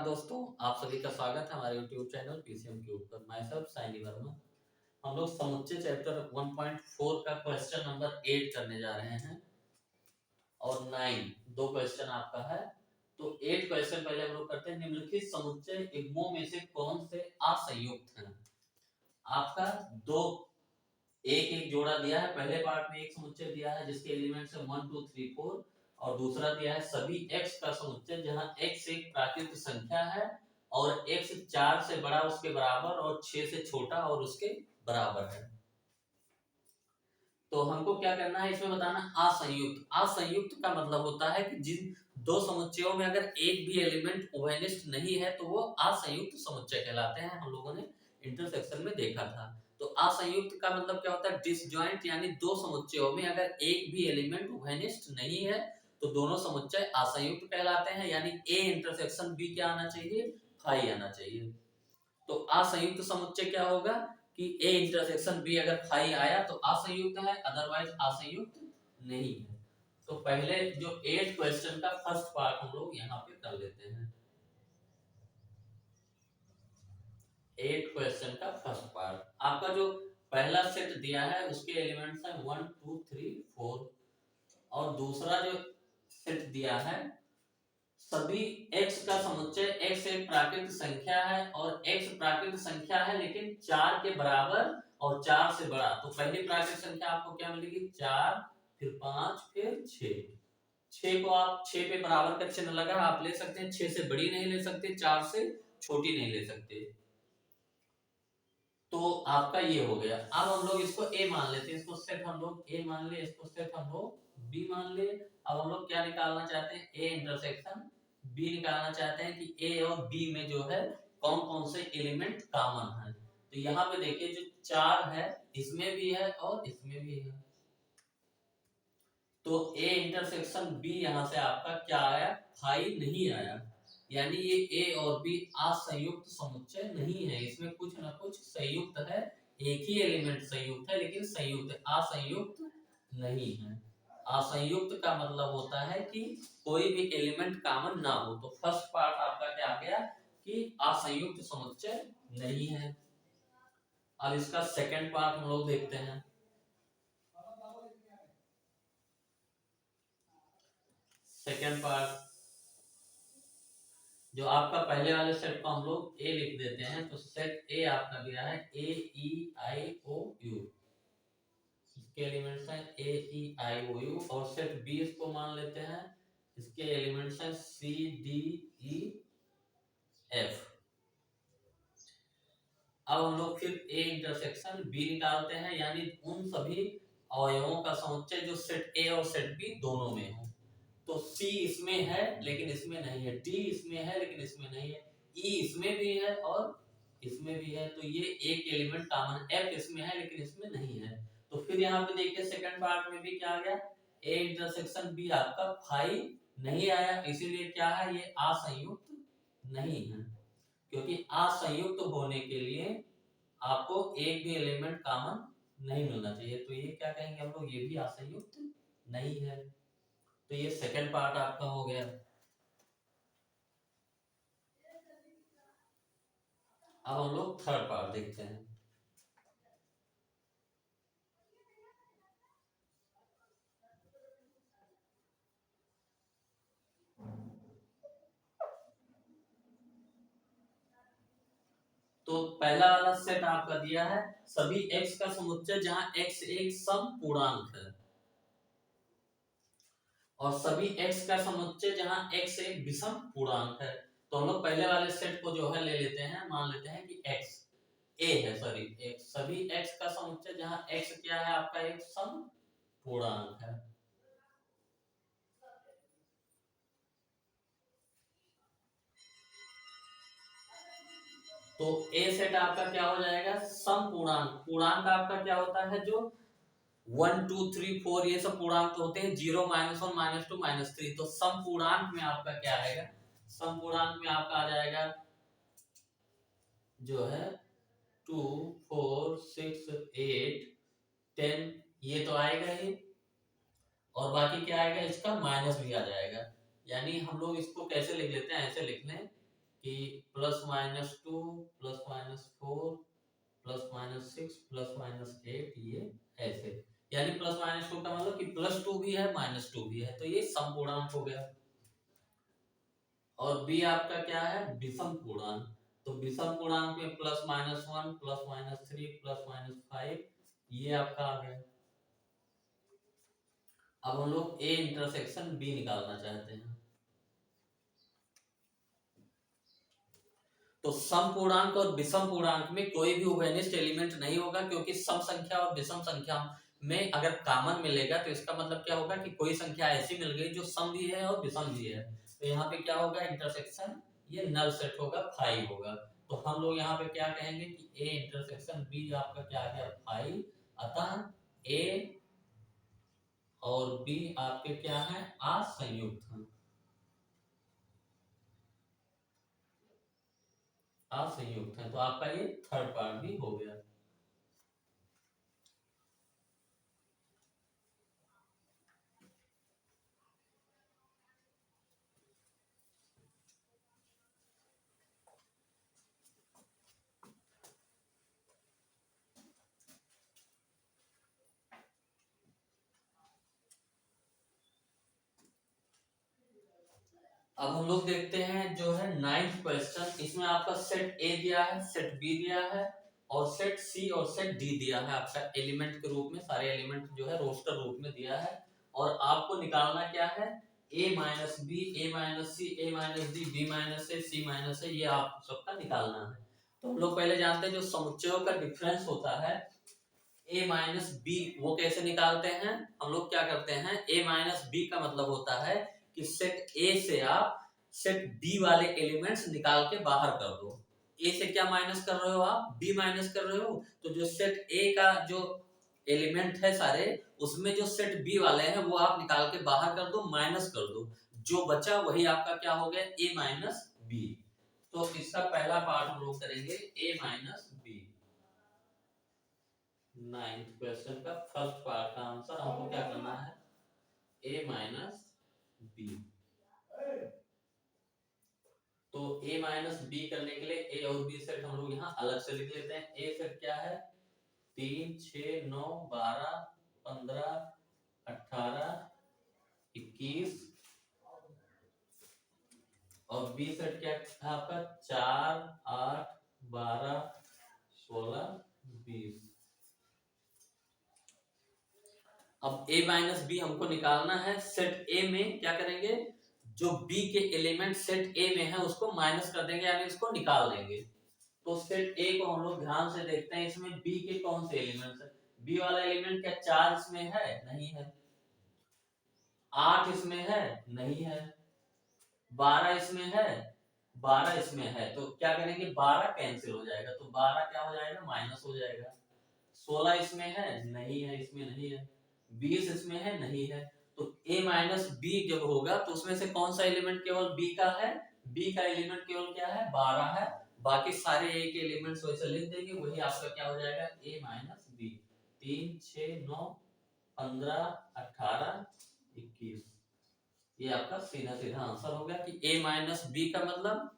दोस्तों, आप सभी का स्वागत है हमारे YouTube चैनल पीसीएम क्यूब पर। मैं सेल्फ साइनी वर्मा। हम लोग समुच्चय चैप्टर 1.4 का क्वेश्चन नंबर 8 करने जा रहे हैं और 9 दो क्वेश्चन आपका है। तो 8 क्वेश्चन पहले हम लोग करते हैं। निम्नलिखित समुच्चय युग्मों में से कौन से असंयुक्त हैं? आपका दो एक एक जोड़ा दिया है। पहले पार्ट में एक समुच्चय दिया है जिसके एलिमेंट्स है 1 2 3 4 और दूसरा दिया है सभी x का समुच्चय जहां x एक प्राकृत संख्या है और x 4 से बड़ा उसके बराबर और 6 से छोटा और उसके बराबर है। तो हमको क्या करना है, इसमें बताना असंयुक्त। असंयुक्त का मतलब होता है कि जिन दो समुच्चयों में अगर एक भी एलिमेंट उभयनिष्ठ नहीं है तो वो असंयुक्त समुच्चय कहलाते हैं। हम लोगों ने इंटरसेक्शन में देखा था। तो असंयुक्त का मतलब क्या होता है? डिसजॉइंट, यानी दो समुच्चयों में अगर एक भी एलिमेंट उभयनिष्ठ नहीं है तो दोनों समुच्चय असंयुक्त कहलाते हैं। यानी ए इंटरसेक्शन बी क्या आना चाहिए? फाई आना चाहिए। तो असंयुक्त समुच्चय क्या होगा कि ए इंटरसेक्शन बी अगर फाई आया तो असंयुक्त है, अदरवाइज असंयुक्त नहीं है। तो पहले जो 8 क्वेश्चन का फर्स्ट पार्ट हम लोग यहाँ पे कर लेते हैं। 8 क्वेश्चन का फर्स्ट पार्ट आपका जो पहला सेट दिया है उसके एलिमेंट्स हैं 1 2 3 4 और दूसरा जो सेट दिया है सभी x का समुच्चय। x एक प्राकृत संख्या है और x प्राकृत संख्या है लेकिन 4 के बराबर और 4 से बड़ा। तो पहली प्राकृत संख्या आपको क्या मिलेगी? 4, फिर 5, फिर 6। 6 को आप 6 पे बराबर का चिन्ह लगा आप ले सकते हैं। 6 से बड़ी नहीं ले सकते, 4 से छोटी नहीं ले सकते। तो आपका ये हो गया। अब हम लोग इसको a मान लेते हैं। इसको सेट हम लोग a मान ले, इसको सेट हम लोग b मान ले। अब हम लोग क्या निकालना चाहते हैं? a इंटरसेक्शन b निकालना चाहते हैं कि a और b में जो है कौन कौन से एलिमेंट कॉमन है। तो यहाँ पे देखिए जो 4 है इसमें भी है और इसमें भी है। तो a इंटरसेक्शन b यहाँ से आपका क्या आया? फाई नहीं आया। यानी ये a और b असंयुक्त समुच्चय नहीं है। इसमें कुछ ना कुछ संयुक्त है। एक ही एलिमेंट संयुक्त है लेकिन संयुक्त असंयुक्त नहीं है। असंयुक्त का मतलब होता है कि कोई भी एलिमेंट कॉमन ना हो। तो फर्स्ट पार्ट आपका क्या आ गया कि असंयुक्त समुच्चय नहीं है। अब इसका सेकंड पार्ट हम लोग देखते हैं। सेकंड पार्ट जो आपका पहले वाले सेट को हम लोग ए लिख देते हैं। तो सेट ए आपका दिया है ए ई आई ओ यू। इसके एलिमेंट्स हैं ए ई आई ओ यू और सेट बी इसको मान लेते हैं। इसके एलिमेंट्स हैं सी डी ई एफ। अब हम लोग फिर ए इंटरसेक्शन बी निकालते हैं, यानी उन सभी अवयवों का समुच्चय जो सेट ए और सेट बी दोनों में हो। तो C इसमें है लेकिन इसमें नहीं है, D इसमें है लेकिन इसमें नहीं है, E इसमें भी है और इसमें भी है। तो ये एक एलिमेंट कॉमन F इसमें है लेकिन इसमें नहीं है। तो फिर यहाँ पे देखिए सेकंड पार्ट में भी क्या आ गया? A इंटरसेक्शन B आपका फाई नहीं आया, इसीलिए क्या है? ये असंयुक्त नहीं है। क्योंकि असंयुक्त होने के लिए आपको एक भी एलिमेंट कॉमन नहीं मिलना चाहिए। तो ये क्या कहेंगे हम लोग? ये भी असंयुक्त नहीं है। तो ये सेकंड पार्ट आपका हो गया। अब हम लोग थर्ड पार्ट देखते हैं। तो पहला वाला सेट आपका दिया है सभी x का समुच्चय जहां x एक सम पूर्णांक है और सभी x का समुच्चय जहां x एक विषम पूर्णांक है। तो हम लोग पहले वाले सेट को जो है ले लेते हैं, मान लेते हैं कि x a है, सॉरी x सभी x का समुच्चय जहां x क्या है? आपका एक सम पूर्णांक है। तो a सेट आपका क्या हो जाएगा? सम पूर्णांक। पूर्णांक आपका क्या होता है? जो 1 2 3 4 ये सब पूर्णांक तो होते हैं 0 -1 -2 -3। तो सम पूर्णांक में आपका क्या आएगा? सम पूर्णांक में आपका आ जाएगा जो है 2 4 6 8 10, ये तो आएगा ही। और बाकी क्या आएगा? इसका माइनस भी आ जाएगा। यानी हम लोग इसको कैसे लिख लेते हैं? ऐसे लिख लें कि +-2 +-4 +-6 +-8 ये ऐसे, यानी +-2 का मतलब कि +2 भी है -2 भी है, तो ये समपूर्णांक हो गया। और बी आपका क्या है, विषम पूर्णांक। तो विषम पूर्णांक में +-1 +-3 +-5 ये आपका आ गया। अब हम लोग ए इंटरसेक्शन बी निकालना चाहते हैं। तो सम पूर्णांक और विषम पूर्णांक में कोई भी उभयनिष्ठ एलिमेंट नहीं होगा, क्योंकि सम संख्या और विषम संख्या में अगर कॉमन मिलेगा तो इसका मतलब क्या होगा कि कोई संख्या ऐसी मिल गई जो सम भी है और विषम भी है। तो यहाँ पे क्या होगा, इंटरसेक्शन ये नल सेट होगा, 5 होगा। तो हम लोग यहाँ पे क्या कहेंगे कि ए इंटरसेक्शन बी आपका क्या आ गया, 5। अतः ए और बी आपके क्या है, असंयुक्त हैं। असंयुक्त है, तो आपका ये थर्ड पार्ट भी हो गया। अब हम लोग देखते हैं जो है 9th क्वेश्चन। इसमें आपका सेट ए दिया है, सेट बी दिया है और सेट सी और सेट डी दिया है। आपका एलिमेंट के रूप में सारे एलिमेंट जो है रोस्टर रूप में दिया है। और आपको निकालना क्या है, a minus B, a minus C, a minus D, b minus A, c minus A, ये आप सबका निकालना है। तो हम लोग पहले जानते हैं जो समुच्चयों का डिफरेंस होता है a माइनस बी, वो कैसे निकालते हैं। हम लोग क्या करते हैं, a माइनस बी का मतलब होता है कि सेट ए से आप सेट बी वाले एलिमेंट्स निकाल के बाहर कर दो। ए से क्या माइनस कर रहे हो आप, बी माइनस कर रहे हो। तो जो सेट ए का जो एलिमेंट है सारे, उसमें जो सेट बी वाले हैं वो आप निकाल के बाहर कर दो, माइनस कर दो। जो बचा वही आपका क्या हो गया, ए माइनस बी। तो इसका पहला पार्ट हम लोग करेंगे ए माइनस बी। 9th क्वेश्चन का फर्स्ट पार्ट का आंसर हमको क्या करना है, a माइनस बी। तो a माइनस बी करने के लिए a और b सेट हम लोग यहाँ अलग से लिख लेते हैं। a सेट क्या है, 3 6 9 12 15 18 21 और b सेट क्या था आपका, 4 8 12 16 20। अब a माइनस बी हमको निकालना है। सेट a में क्या करेंगे, जो b के एलिमेंट सेट a में है उसको माइनस कर देंगे, यानी इसको निकाल देंगे। तो सेट a को हम लोग ध्यान से देखते हैं, इसमें b के कौन से एलिमेंट्स है। b वाला एलिमेंट क्या 4 इसमें है, नहीं है। 8 इसमें है, नहीं है। 12 इसमें है, 12 इसमें है। तो क्या करेंगे, 12 कैंसिल हो जाएगा, तो 12 क्या हो जाएगा, माइनस हो जाएगा। 16 इसमें है, नहीं है, इसमें नहीं है। 20 इसमें है, नहीं है। तो a माइनस बी जब होगा तो उसमें से कौन सा एलिमेंट केवल b का है, b का एलिमेंट केवल क्या है, 12 है। बाकी सारे a के एलिमेंट्स वैसे लिख देंगे, वही आपका क्या हो जाएगा, a माइनस बी। 3 6 9 15 18 21, ये आपका सीधा सीधा आंसर हो गया कि a माइनस बी का मतलब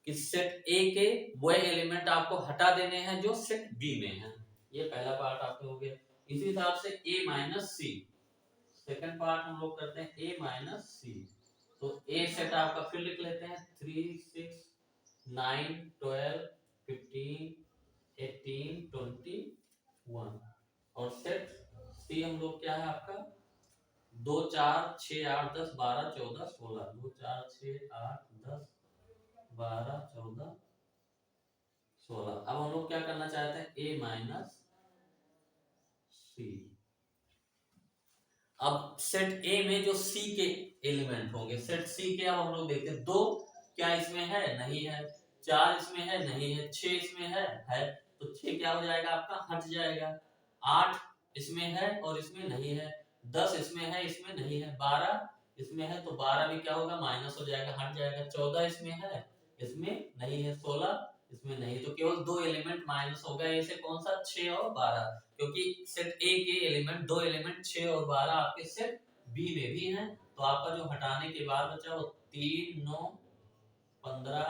कि सेट a के वो एलिमेंट आपको हटा देने हैं जो सेट b में है। ये पहला पार्ट आपका हो गया। इसी हिसाब से a minus C, second part हम लोग करते हैं a माइनस सी। तो a सेट आपका फिर लिख लेते हैं 3 6 9 12 15 18 21 और सेट सी हम लोग क्या है आपका 2 4 6 8 10 12 14 16, 2 4 6 8 10 12 14 16। अब हम लोग क्या करना चाहते हैं, a माइनस सी। अब सेट ए में जो सी के एलिमेंट होंगे, सेट सी के अब हम लोग देखते हैं, 2 क्या इसमें है, नहीं है। 4 इसमें है, नहीं है। 6 इसमें है। तो 6 क्या हो जाएगा आपका, हट जाएगा। 8 इसमें है और इसमें नहीं है। 10 इसमें है, इसमें नहीं है। 12 इसमें है, तो 12 भी क्या होगा, माइनस हो जाएगा, हट जाएगा। 14 इसमें है, इसमें नहीं है। 16 इसमें नहीं, तो केवल 2 एलिमेंट माइनस हो गए। ऐसे कौन सा, 6 और 12, क्योंकि सेट ए के एलिमेंट 2 एलिमेंट 6 और 12 आपके सेट बी में भी हैं। तो आपका जो हटाने के बाद बचा वो 3 9 15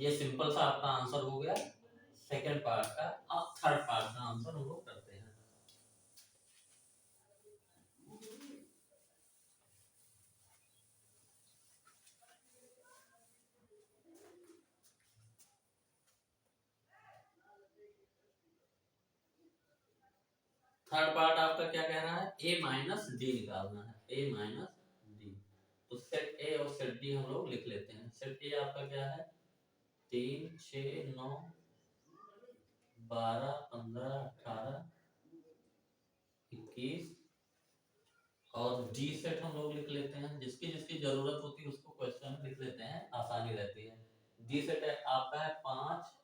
ये सिंपल सा आपका आंसर हो गया सेकंड पार्ट का। अब थर्ड पार्ट का आंसर हम लोग करते हैं। थर्ड पार्ट आपका क्या कह रहा है, ए माइनस डी निकालना है, ए माइनस डी। तो सेट ए और सेट डी हम लोग लिख लेते हैं। सेट ए आपका क्या है, 3 6 9 12 15 18 21, और डी सेट हम लोग लिख लेते हैं। जिसकी जिसकी जरूरत होती है उसको क्वेश्चन में लिख लेते हैं, आसानी रहती है। डी सेट है आपका है 5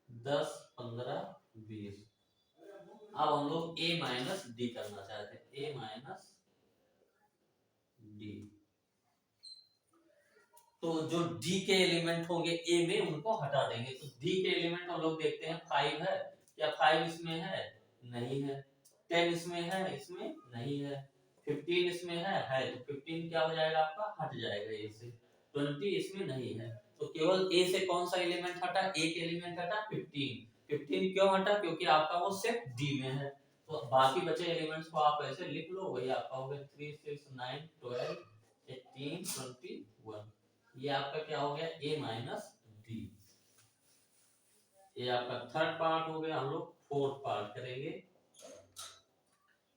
10 15 20। अब हम लोग ए माइनस डी करना चाहते हैं, ए माइनस डी। तो जो डी के एलिमेंट होंगे ए में उनको हटा देंगे। तो डी के एलिमेंट हम लोग देखते हैं 5 है, क्या 5 इसमें है, नहीं है। 10 इसमें है, इसमें नहीं है। 15 इसमें है, तो 15 क्या हो जाएगा आपका, हट जाएगा ए से। 20 इसमें नहीं है, तो केवल ए से कौन सा एलिमेंट हटा, एक एलिमेंट हटा 15। 15 क्यों हटा, क्योंकि आपका वो सेट डी में है। तो बाकी बचे एलिमेंट्स को आप ऐसे लिख लो, वही आपका हो गया 3 6 9 12 18 21। ये आपका क्या हो गया, ए माइनस डी। ये आपका थर्ड पार्ट हो गया। हम लोग फोर्थ पार्ट करेंगे,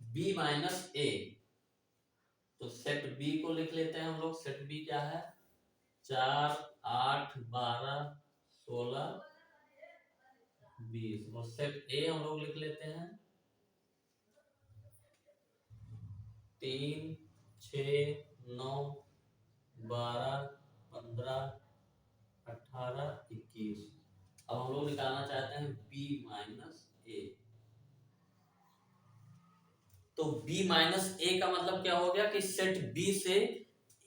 बी माइनस ए। तो सेट बी को लिख लेते हैं हम लोग। सेट बी क्या है, 4 8 12 16 20। और सेट ए हम लोग लिख लेते हैं 3 6 9 12 15 18 21। अब हम लोग निकालना चाहते हैं बी माइनस ए। तो b माइनस ए का मतलब क्या हो गया कि सेट b से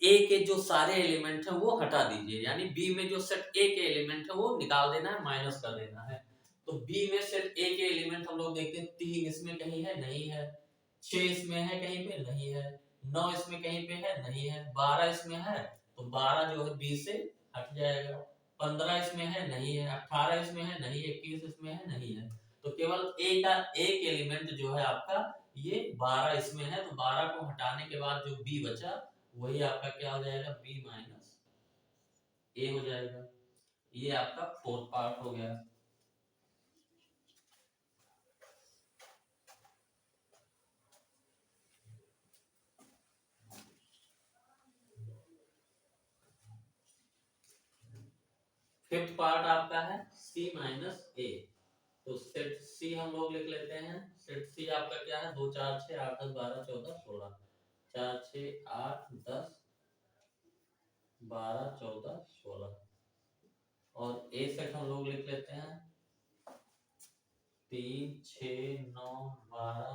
a के जो सारे एलिमेंट हैं वो हटा दीजिए, यानी b में जो सेट a के एलिमेंट है वो निकाल देना है, माइनस कर देना है। तो b में सेट a के एलिमेंट हम लोग देखते हैं, 3 इसमें कहीं है, नहीं है। 6 इसमें है कहीं पे, नहीं है। 9 इसमें कहीं पे है, नहीं है। 12 इसमें है, तो 12 जो है b से हट जाएगा। 15 इसमें है, नहीं है। 18 इसमें है, नहीं है। 21 इसमें है, नहीं है। तो केवल a का एक एलिमेंट जो है आपका ये 12 इसमें है, तो 12 को हटाने के बाद जो b बचा वही आपका क्या हो जाएगा, b माइनस ए हो जाएगा। ये आपका फोर्थ पार्ट हो गया। फिफ्थ पार्ट आपका है c माइनस ए। तो सेट सी हम लोग लिख लेते हैं। सेट सी आपका क्या है, 2 4 6 8 10 12 14 16। 4 6 8 10 12 14 16। और ए सेट हम लोग लिख लेते हैं 3 6 9 12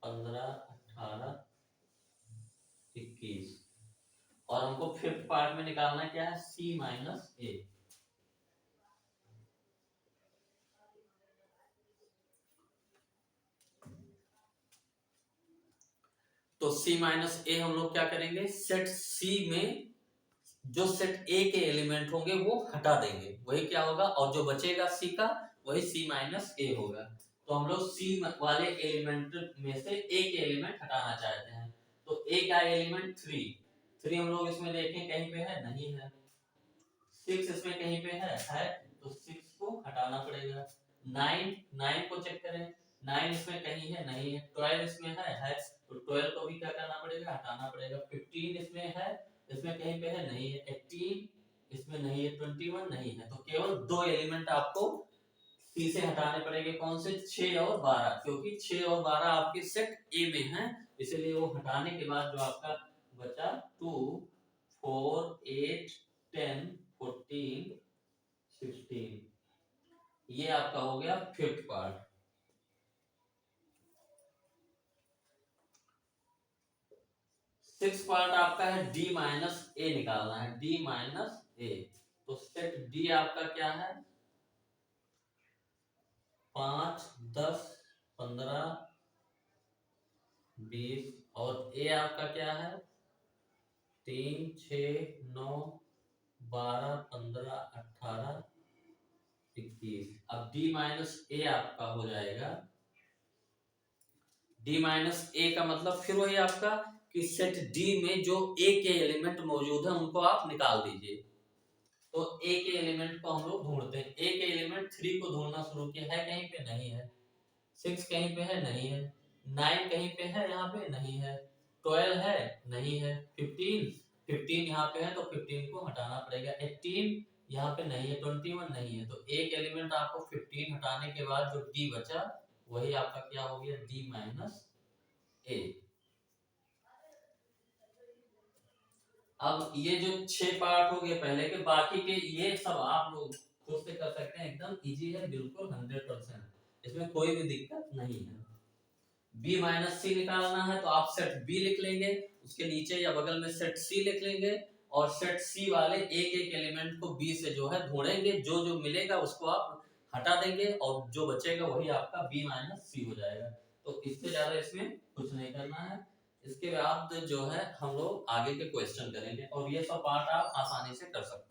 15 18 21। और हमको फिफ्थ पार्ट में निकालना क्या है, c माइनस ए। तो c माइनस ए हम लोग क्या करेंगे, सेट c में जो सेट ए के एलिमेंट होंगे वो हटा देंगे, वही क्या होगा, और जो बचेगा c का वही c माइनस ए होगा। तो हम लोग c वाले एलिमेंट में से a के एलिमेंट हटाना चाहते हैं। तो a का एलिमेंट 3 हम लोग इसमें देखें कहीं पे है, नहीं है। 6 इसमें कहीं पे है, तो 6 को हटाना पड़ेगा। 9 को चेक करें, 9 इसमें कहीं है, नहीं है। 12 इसमें है, तो 12 को भी क्या करना पड़ेगा, हटाना पड़ेगा। 15 इसमें है, इसमें कहीं पे है, नहीं है। 18 इसमें नहीं है। 21 नहीं है। तो केवल दो एलिमेंट आपको सी से हटाने पड़ेंगे, कौन से, 6 और 12, क्योंकि 6 और 12 आपके सेट ए में है, इसलिए वो हटाने के बाद जो आपका बचा 2 4 8 10 14 16, ये आपका हो गया फिफ्थ पार्ट। सिक्स पार्ट आपका है डी माइनस ए निकालना है, डी माइनस ए। तो सेट डी आपका क्या है, 5 10 15 20। और ए आपका क्या है, 3 6 9 12, 15, 18, 21। अब डी माइनस ए आपका हो जाएगा, डी माइनस ए का मतलब फिर वही आपका कि सेट डी में जो ए के एलिमेंट मौजूद है उनको आप निकाल दीजिए। तो ए के एलिमेंट को हम लोग ढूंढते हैं। ए के एलिमेंट 3 को ढूंढना शुरू किया है, कहीं पे नहीं है। 6 कहीं पे है, नहीं है। 9 कहीं पे है, यहाँ पे नहीं है। 12 है, नहीं है। 15 यहाँ पे है तो 15 को हटाना पड़ेगा। 18 यहाँ पे नहीं है। 21 नहीं है। तो एक एलिमेंट आपको 15 हटाने के बाद जो डी बचा वही आपका क्या हो गया, डी माइनस ए। अब ये जो 6 पार्ट हो गए पहले के, बाकी के ये सब आप लोग खुद से कर सकते हैं, एकदम इजी है बिल्कुल 100%, इसमें कोई भी दिक्कत नहीं है। b माइनस सी निकालना है तो आप सेट b लिख लेंगे, उसके नीचे या बगल में सेट c लिख लेंगे, और सेट c वाले एक एक एलिमेंट को b से जो है ढूंढेंगे, जो जो मिलेगा उसको आप हटा देंगे और जो बचेगा वही आपका b माइनस सी हो जाएगा। तो इससे ज्यादा इसमें कुछ नहीं करना है। इसके बाद जो है हम लोग आगे के क्वेश्चन करेंगे और ये सब पार्ट आप आसानी से कर सकते हैं।